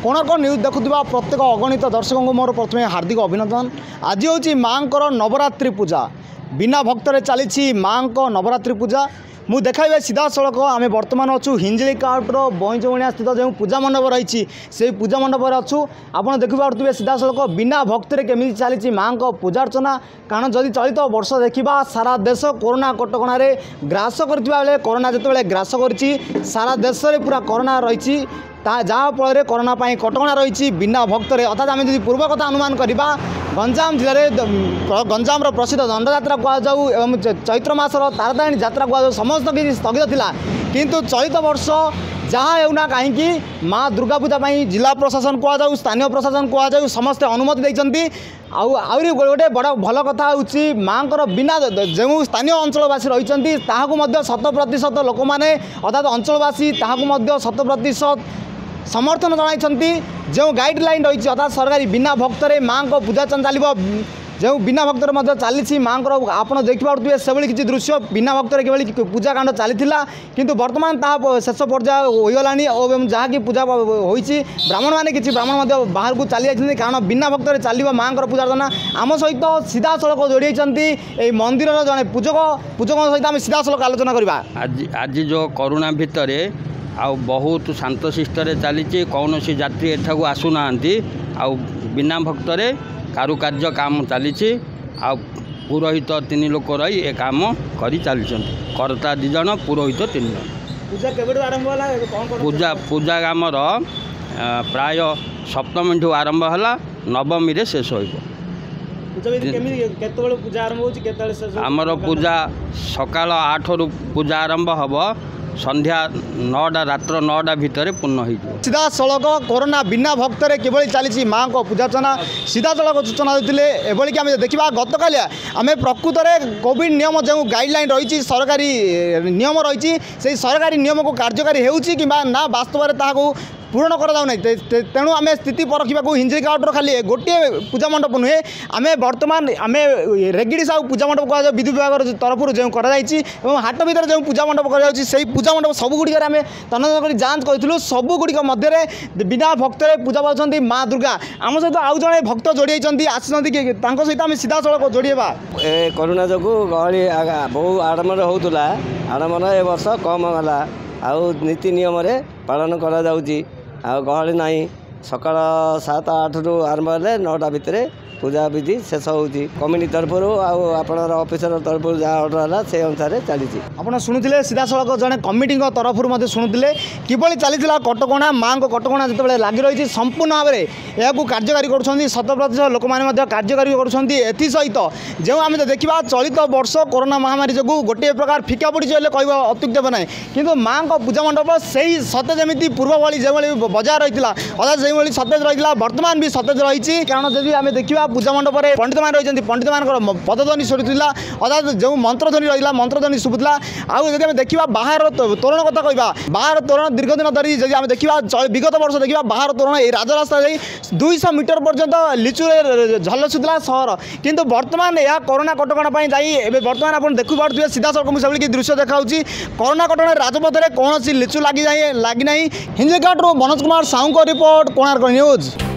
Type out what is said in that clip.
Konark news देखुवा प्रत्येक अगणित दर्शक मोर प्रथम हार्दिक अभिनंदन। आज हूँ माँ नवरात्रि पूजा बिना भक्तरे चली माँ नवरात्रि पूजा मु देखा सीधा सड़क आम बर्तमान अच्छू हिंजली काउटर बईचौणिया स्थित जो पूजा मंडप रही से पूजा मंडप अच्छू आपड़ देखिपे सीधा सड़क बिना भक्ति केमी चली माँ पूजा अर्चना। कारण जदि चलित वर्ष देखा सारा देश कोरोना कटकणार ग्रास कर कोरोना जिते ग्रास कर सारा देश में पूरा कोरोना रही जहाँफल कोरोना कटकणा रही बिना भक्तरे अर्थात आम जी पूर्व कथा अनुमान करवा गंजाम जिले में गंजाम प्रसिद्ध दंडयात्रा कहुँ एवं चैत्र मासर तारतारिणी यात्रा कहुँ समस्त किसी स्थगित था किंतु चलित वर्ष जहाँ होना कहीं माँ दुर्गा पूजा जिला प्रशासन कहुँ स्थानीय प्रशासन कहुँ समस्ते अनुमति देते आहरी गोटे बड़ भल कथा हूँ माँ बिना जो स्थानीय अंचलवासी रही 100% लोक मैंने अर्थात अंचलवासी 100% समर्थन जनाई जो गाइडलाइन रही अर्थात सरकारी बिना भक्तरे माँ को पूजा चलो जो बिना भक्तर चली माँ आप देखिपे से किसी दृश्य बिना भक्तर के पूजा कांड चली किंतु वर्तमान शेष पर्याय होगला और जहाँकि पूजा होती ब्राह्मण मैंने किसी ब्राह्मण बाहर को चली जाती कारण बिना भक्तर चलो माँ पूजा अर्चना आम सहित सीधा सड़क जोड़ी मंदिर जड़े पूजक सहित आम सीधा सड़क आलोचना करवा। आज जो कोरोना भितर आउ बहुत शांत शिष्ट चली कौन सी यात्री एठाकू आसुना बिना भक्तरे कारुकार्य काम चली पुरोहित 3 लोक रही ए काम कर चली कर्ता 2 जन पुरोहित 3 जन। पूजा केबे आरंभ होला? पूजा आमर प्राय सप्तमी ठू आरंभ है नवमी रे शेष हो। आमर पूजा सकाल 8 रु पूजा आरंभ हम संध्या 9टा रात्र 9टा भितर पूर्ण हो। सीधा सड़क कोरोना बिना भक्तरे किभली चली माँ को पूजार्चना सीधा सड़क सूचना देते एभली आम देखा गत काली आम प्रकृत में कोविड नियम जो गाइडलाइन रही सरकारी नियम रही से सरकारी नियम को कार्यकारी होउची कि ना वास्तव में पूरण कराऊना तेणु आम स्थिति परखा हिंजली काउटर खाली गोटे पूजा मंडप नुहे आम बर्तमान आम रेगिड़ी साहू पूजा मंडप कह विद्युत विभाग तरफ जो कर हाट भर जो पूजा मंडप कर पूजा मंडप सबुगुड़ी आम तदନ୍ତ कर जांच करूँ सबुगुड़ी मध्य बिना भक्तरे पूजा पाँच माँ दुर्गा आम सहित आउ जड़े भक्त जोड़ी आसहित आम सीधा सड़क जोड़ेबा। कोरोना जो गहली बहु आडम्बर होता आडम्बर ए वर्ष कम है आउ नीति नियम पालन करा जाउची गहली ना सकाल 7-8 रु आरंभ है 9टा भितर पूजा विधि शेष होती कमिटी तरफ ऑफिसर तरफ जहाँ ऑर्डर है से अनुसार चली। आप शुणुते सीधा सड़क जड़े कमिटी तरफ शुणुते किभली चली कटकणा माँ को कटकणा जो लगी रही संपूर्ण भाव में यह कार्यकारी कर 100% लोक मैंने कार्यकारी करसहित जो आम देखा चलित वर्ष कोरोना महामारी जो गोटे प्रकार फिका पड़ी कह अत्युक्त ना कि माँ को पूजा मंडप से ही सतेज जमी पूर्व भाई जो बजार रही अर्थात जो सतेज रही बर्तमान भी सतेज रही कारण जब आम देखा पूजा मंडप पंडित मान रही पंडित मान पदध्वनि शुभुला अर्थात जो मंत्रध्वनि रही मंत्रध्वनि शुभुला आदि आम देखा बाहर तोरण कथा कहवा बाहर तोरण दीर्घ दिन धरी जब आम देखा विगत वर्ष देखा बाहर तोरण ये राजरास्ता 200 मीटर पर्यंत लिचु झलसुला सहर किंतु वर्तमान यह कोरोना कटकणा जाए बर्तमान आप देखुपे सीधा सड़क मुझे दृश्य देखा कोरोना कटकणा राजपथ में कौन लिचु लगी ना हिंजली काउटर मनोज कुमार साहू को रिपोर्ट कोणार्क न्यूज।